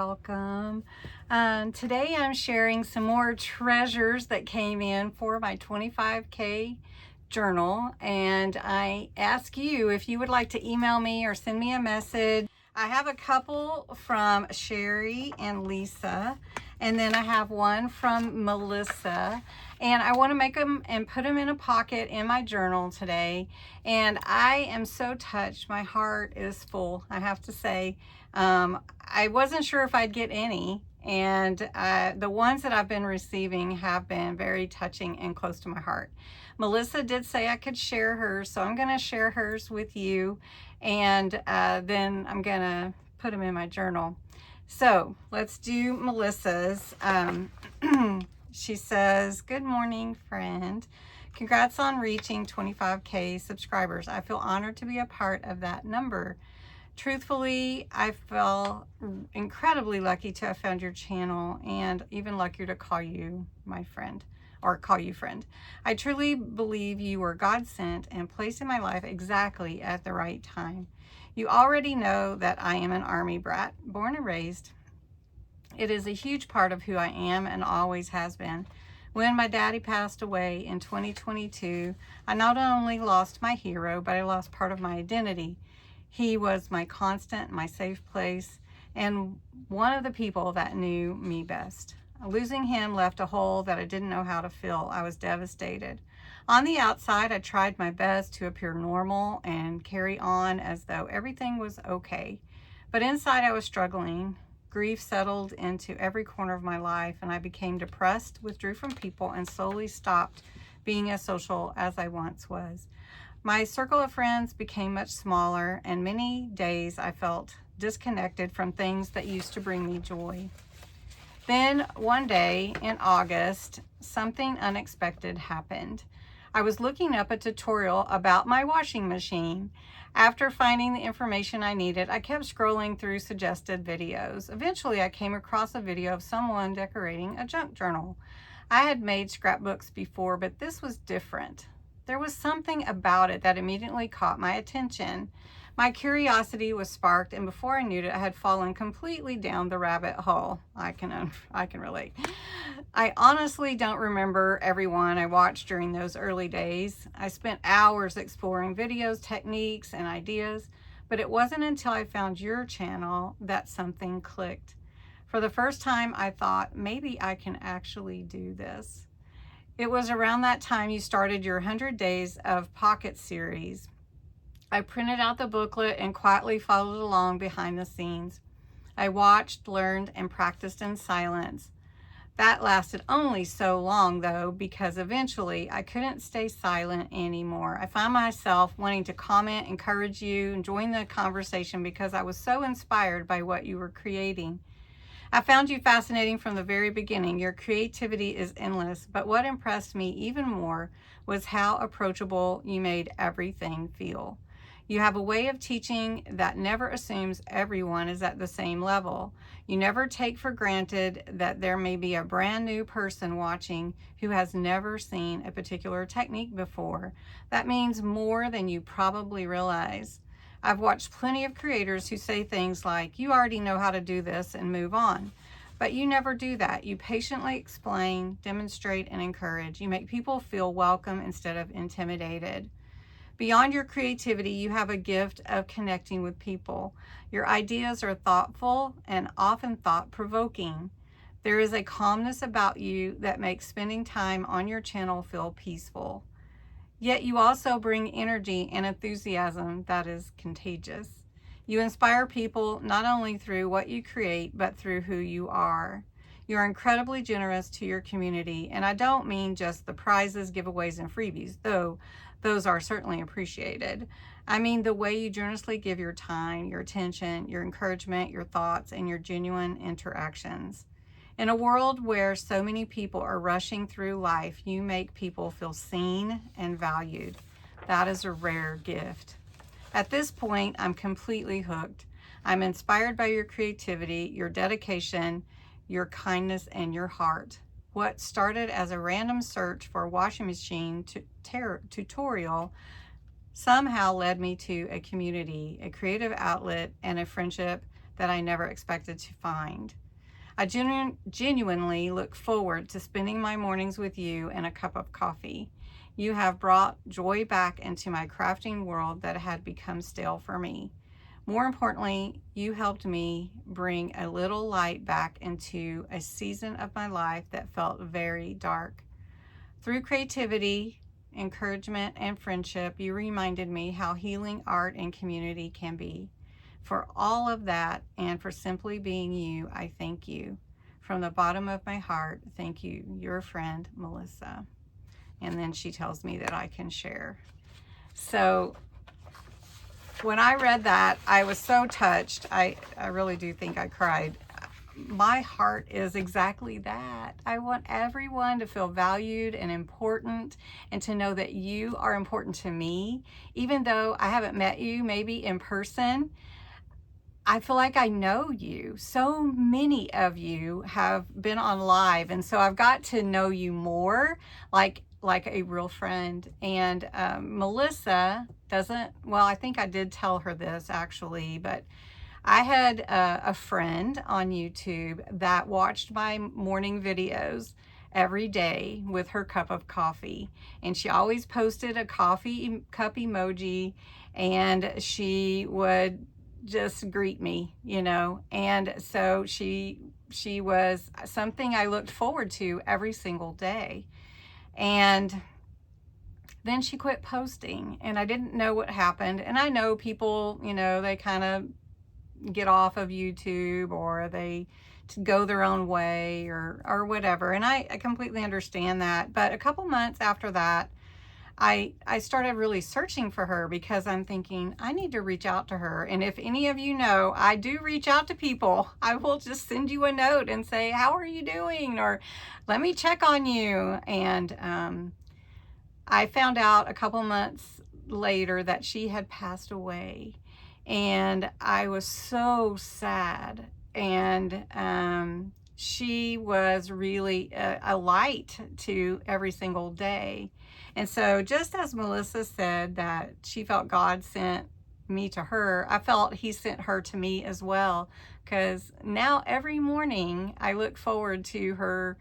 welcome. Today I'm sharing some more treasures that came in for my 25K journal, and I ask you if you would like to email me or send me a message. I have a couple from Sherry and Lisa, and then I have one from Melissa, and I want to make them and put them in a pocket in my journal today. And I am so touched. My heart is full, I have to say. I wasn't sure if I'd get any, and the ones that I've been receiving have been very touching and close to my heart. Melissa did say I could share hers, so I'm going to share hers with you, and then I'm going to put them in my journal. So let's do Melissa's. She says, "Good morning, friend. Congrats on reaching 25K subscribers. I feel honored to be a part of that number. Truthfully, I feel incredibly lucky to have found your channel, and even luckier to call you my friend, or call you friend. I truly believe you were God sent and placed in my life exactly at the right time. You already know that I am an Army brat, born and raised. It is a huge part of who I am and always has been. When my daddy passed away in 2022, I not only lost my hero, but I lost part of my identity. He was my constant, my safe place, and one of the people that knew me best. Losing him left a hole that I didn't know how to fill. I was devastated. On the outside, I tried my best to appear normal and carry on as though everything was okay. But inside, I was struggling. Grief settled into every corner of my life, and I became depressed, withdrew from people, and slowly stopped being as social as I once was. My circle of friends became much smaller, and many days I felt disconnected from things that used to bring me joy. Then one day in August, something unexpected happened. I was looking up a tutorial about my washing machine. After finding the information I needed, I kept scrolling through suggested videos. Eventually, I came across a video of someone decorating a junk journal. I had made scrapbooks before, but this was different. There was something about it that immediately caught my attention. My curiosity was sparked, and before I knew it, I had fallen completely down the rabbit hole. I can relate. I honestly don't remember everyone I watched during those early days. I spent hours exploring videos, techniques, and ideas, but it wasn't until I found your channel that something clicked. For the first time, I thought, maybe I can actually do this. It was around that time you started your 100 Days of Pocket series. I printed out the booklet and quietly followed along behind the scenes. I watched, learned, and practiced in silence. That lasted only so long, though, because eventually I couldn't stay silent anymore. I found myself wanting to comment, encourage you, and join the conversation because I was so inspired by what you were creating. I found you fascinating from the very beginning. Your creativity is endless, but what impressed me even more was how approachable you made everything feel. You have a way of teaching that never assumes everyone is at the same level. You never take for granted that there may be a brand new person watching who has never seen a particular technique before. That means more than you probably realize. I've watched plenty of creators who say things like, "You already know how to do this," and move on. But you never do that. You patiently explain, demonstrate, and encourage. You make people feel welcome instead of intimidated. Beyond your creativity, you have a gift of connecting with people. Your ideas are thoughtful and often thought-provoking. There is a calmness about you that makes spending time on your channel feel peaceful. Yet you also bring energy and enthusiasm that is contagious. You inspire people not only through what you create, but through who you are. You're incredibly generous to your community, and I don't mean just the prizes, giveaways, and freebies, though those are certainly appreciated. I mean the way you generously give your time, your attention, your encouragement, your thoughts, and your genuine interactions. In a world where so many people are rushing through life, you make people feel seen and valued. That is a rare gift. At this point, I'm completely hooked. I'm inspired by your creativity, your dedication, your kindness, and your heart. What started as a random search for a washing machine tutorial somehow led me to a community, a creative outlet, and a friendship that I never expected to find. I genuinely look forward to spending my mornings with you and a cup of coffee. You have brought joy back into my crafting world that had become stale for me. More importantly, you helped me bring a little light back into a season of my life that felt very dark. Through creativity, encouragement, and friendship, you reminded me how healing art and community can be. For all of that and for simply being you, I thank you. From the bottom of my heart, thank you. Your friend, Melissa. And then she tells me that I can share. So when I read that, I was so touched. I really do think I cried. My heart is exactly that. I want everyone to feel valued and important, and to know that you are important to me. Even though I haven't met you maybe in person, I feel like I know you. So many of you have been on live, and so I've got to know you more, like a real friend. And Melissa doesn't, well, I think I did tell her this actually, but I had a friend on YouTube that watched my morning videos every day with her cup of coffee, and she always posted a coffee cup emoji, and she would just greet me, you know. And so she was something I looked forward to every single day. And then she quit posting, and I didn't know what happened. And I know people, you know, they kind of get off of YouTube, or they go their own way, or whatever. And I completely understand that. But a couple months after that, I started really searching for her, because I'm thinking, I need to reach out to her. And if any of you know, I do reach out to people. I will just send you a note and say, how are you doing? Or let me check on you. And I found out a couple months later that she had passed away. And I was so sad. And she was really a light to every single day. And so just as Melissa said that she felt God sent me to her, I felt he sent her to me as well, because now every morning I look forward to her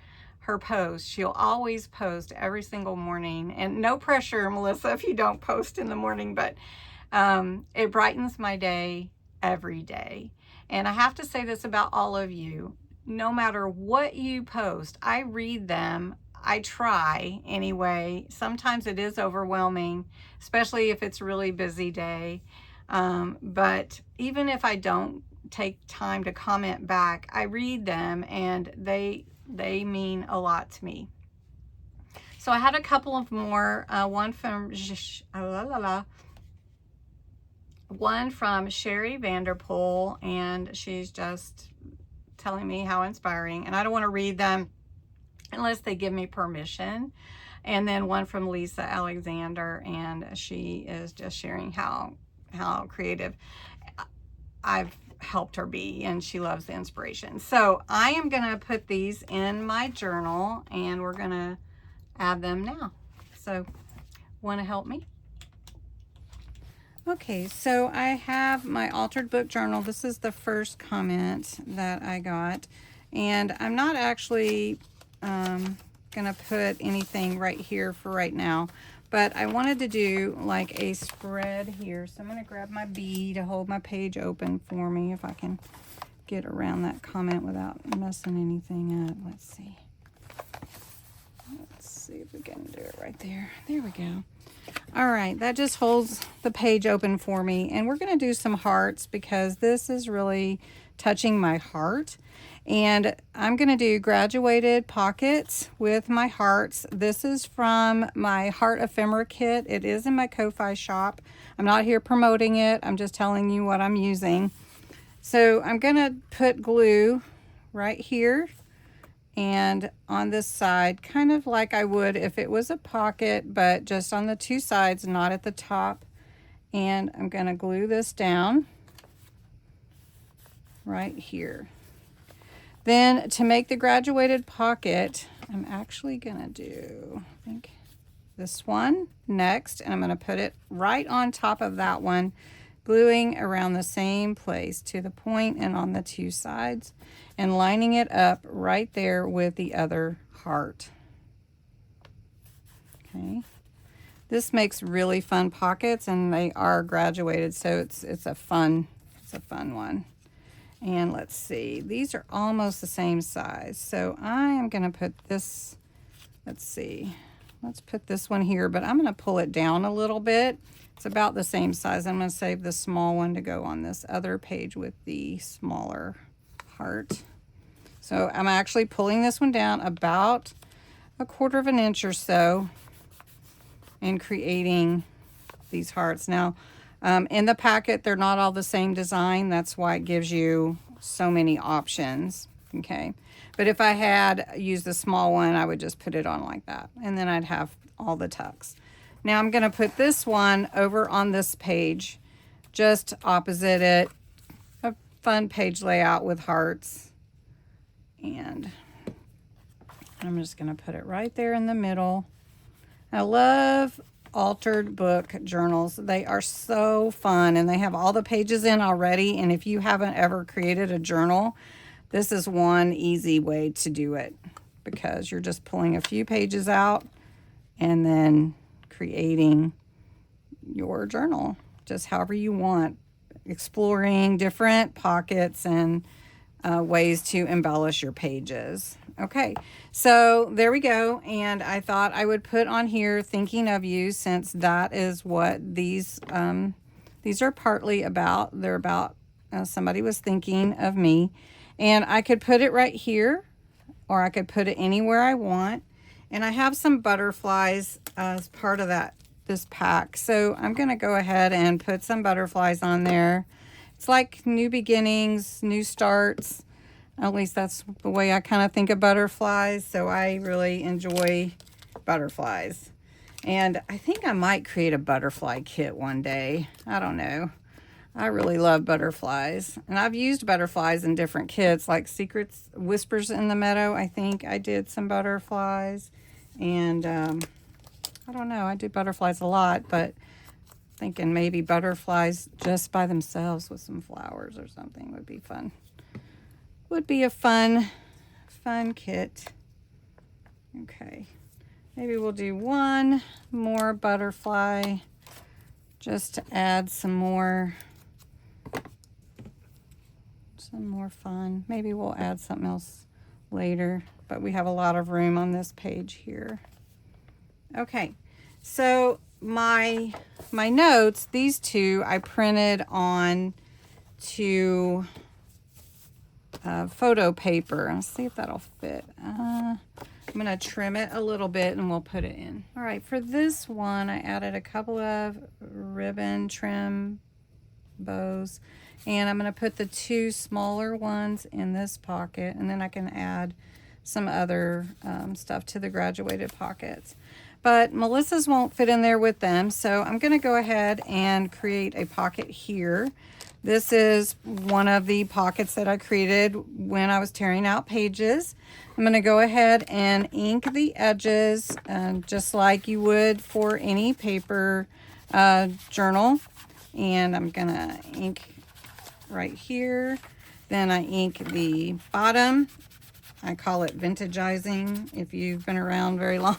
post. She'll always post every single morning. And no pressure, Melissa, if you don't post in the morning, but it brightens my day every day. And I have to say this about all of you. No matter what you post, I read them. I try anyway. Sometimes it is overwhelming, especially if it's a really busy day. But even if I don't take time to comment back, I read them, and they mean a lot to me. So I had a couple of more, one from Sherry Vanderpool, and she's just telling me how inspiring, and I don't want to read them unless they give me permission. And then one from Lisa Alexander, and she is just sharing how creative I've helped her be, and she loves the inspiration. So I am gonna put these in my journal, and we're gonna add them now. So want to help me? Okay, so I have my altered book journal. This is the first comment that I got, and I'm not actually gonna put anything right here for right now, but I wanted to do like a spread here. So I'm gonna grab my B to hold my page open for me, if I can get around that comment without messing anything up. Let's see if we can do it right there. There we go. All right, that just holds the page open for me. And we're going to do some hearts, because this is really touching my heart. And I'm going to do graduated pockets with my hearts. This is from my Heart Ephemera kit. It is in my Ko-Fi shop. I'm not here promoting it. I'm just telling you what I'm using. So I'm going to put glue right here and on this side, kind of like I would if it was a pocket, but just on the two sides, not at the top. And I'm going to glue this down right here. Then to make the graduated pocket, I'm actually going to do, I think, this one next, and I'm going to put it right on top of that one, gluing around the same place to the point and on the two sides, and lining it up right there with the other heart. Okay. This makes really fun pockets, and they are graduated, so it's a fun one. And let's see, these are almost the same size. So I am going to put this, let's see, let's put this one here, but I'm going to pull it down a little bit. It's about the same size. I'm going to save the small one to go on this other page with the smaller heart. So I'm actually pulling this one down about 1/4 of an inch or so and creating these hearts. Now, in the packet, they're not all the same design. That's why it gives you so many options, okay? But if I had used the small one, I would just put it on like that, and then I'd have all the tucks. Now I'm gonna put this one over on this page, just opposite it. A fun page layout with hearts. And I'm just gonna put it right there in the middle. I love altered book journals. They are so fun, and they have all the pages in already. And if you haven't ever created a journal, this is one easy way to do it, because you're just pulling a few pages out and then creating your journal just however you want, exploring different pockets and ways to embellish your pages. Okay, so there we go. And I thought I would put on here thinking of you, since that is what these are partly about. They're about somebody was thinking of me. And I could put it right here, or I could put it anywhere I want. And I have some butterflies as part of this pack. So I'm going to go ahead and put some butterflies on there. It's like new beginnings, new starts. At least that's the way I kind of think of butterflies. So I really enjoy butterflies. And I think I might create a butterfly kit one day. I don't know. I really love butterflies. And I've used butterflies in different kits, like Secrets, Whispers in the Meadow. I think I did some butterflies. And I don't know. I do butterflies a lot, but thinking maybe butterflies just by themselves with some flowers or something would be fun. Would be a fun kit. Okay, maybe we'll do one more butterfly just to add some more fun. Maybe we'll add something else later, but we have a lot of room on this page here. Okay, so my notes, these two I printed on to photo paper. Let's see if that'll fit. I'm going to trim it a little bit and we'll put it in. All right, for this one, I added a couple of ribbon trim bows, and I'm going to put the two smaller ones in this pocket, and then I can add some other stuff to the graduated pockets. But Melissa's won't fit in there with them, so I'm going to go ahead and create a pocket here. This is one of the pockets that I created when I was tearing out pages. I'm going to go ahead and ink the edges just like you would for any paper journal. And I'm going to ink right here. Then I ink the bottom. I call it vintagizing if you've been around very long.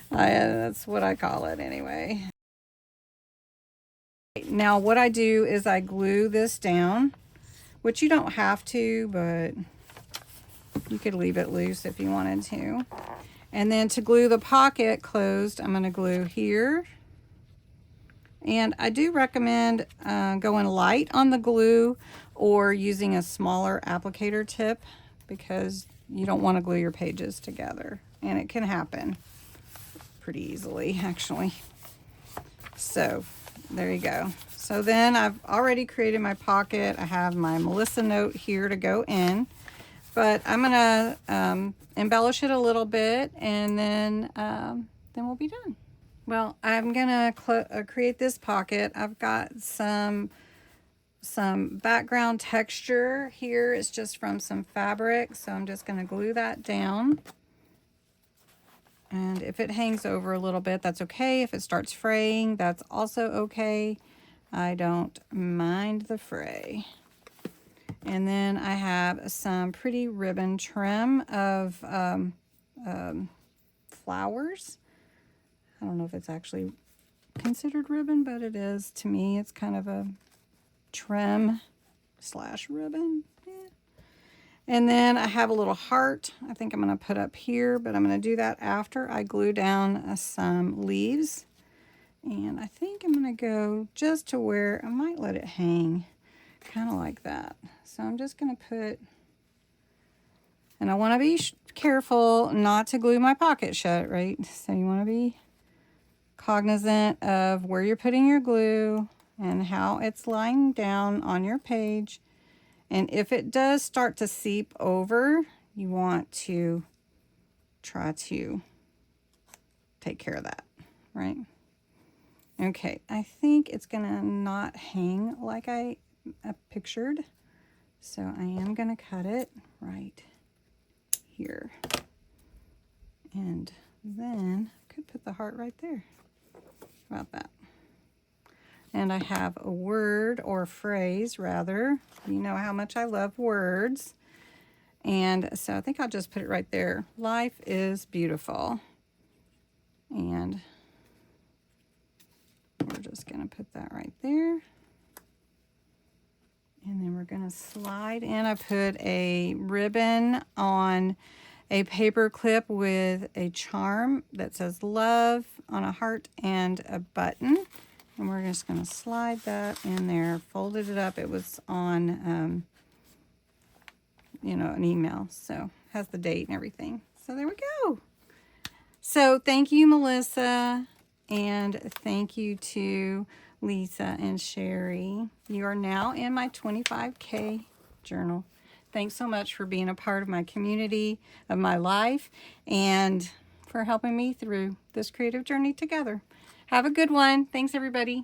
That's what I call it anyway. Now what I do is I glue this down, which you don't have to, but you could leave it loose if you wanted to. And then to glue the pocket closed, I'm going to glue here. And I do recommend going light on the glue or using a smaller applicator tip, because you don't want to glue your pages together, and it can happen pretty easily actually. So there you go. So then I've already created my pocket. I have my Melissa note here to go in, but I'm gonna embellish it a little bit, and then we'll be done. Well, I'm gonna create this pocket. I've got some background texture here. It's just from some fabric, so I'm just gonna glue that down. And if it hangs over a little bit, that's okay. If it starts fraying, that's also okay. I don't mind the fray. And then I have some pretty ribbon trim of flowers. I don't know if it's actually considered ribbon, but it is to me. It's kind of a trim slash ribbon. Yeah. And then I have a little heart I think I'm going to put up here, but I'm going to do that after I glue down some leaves. And I think I'm going to go just to where I might let it hang, kind of like that. So I'm just going to put, and I want to be careful not to glue my pocket shut, right? So you want to be cognizant of where you're putting your glue and how it's lying down on your page. And if it does start to seep over, you want to try to take care of that, right? Okay, I think it's gonna not hang like I pictured, so I am gonna cut it right here. And then I could put the heart right there. How about that? And I have a word or phrase, rather. You know how much I love words. And so I think I'll just put it right there. Life is beautiful. And we're just going to put that right there. And then we're going to slide in. I put a ribbon on a paper clip with a charm that says love on a heart and a button. And we're just going to slide that in there. Folded it up. It was on, you know, an email. So has the date and everything. So there we go. So thank you, Melissa. And thank you to Lisa and Sherry. You are now in my 25K journal. Thanks so much for being a part of my community, of my life, and for helping me through this creative journey together. Have a good one. Thanks, everybody.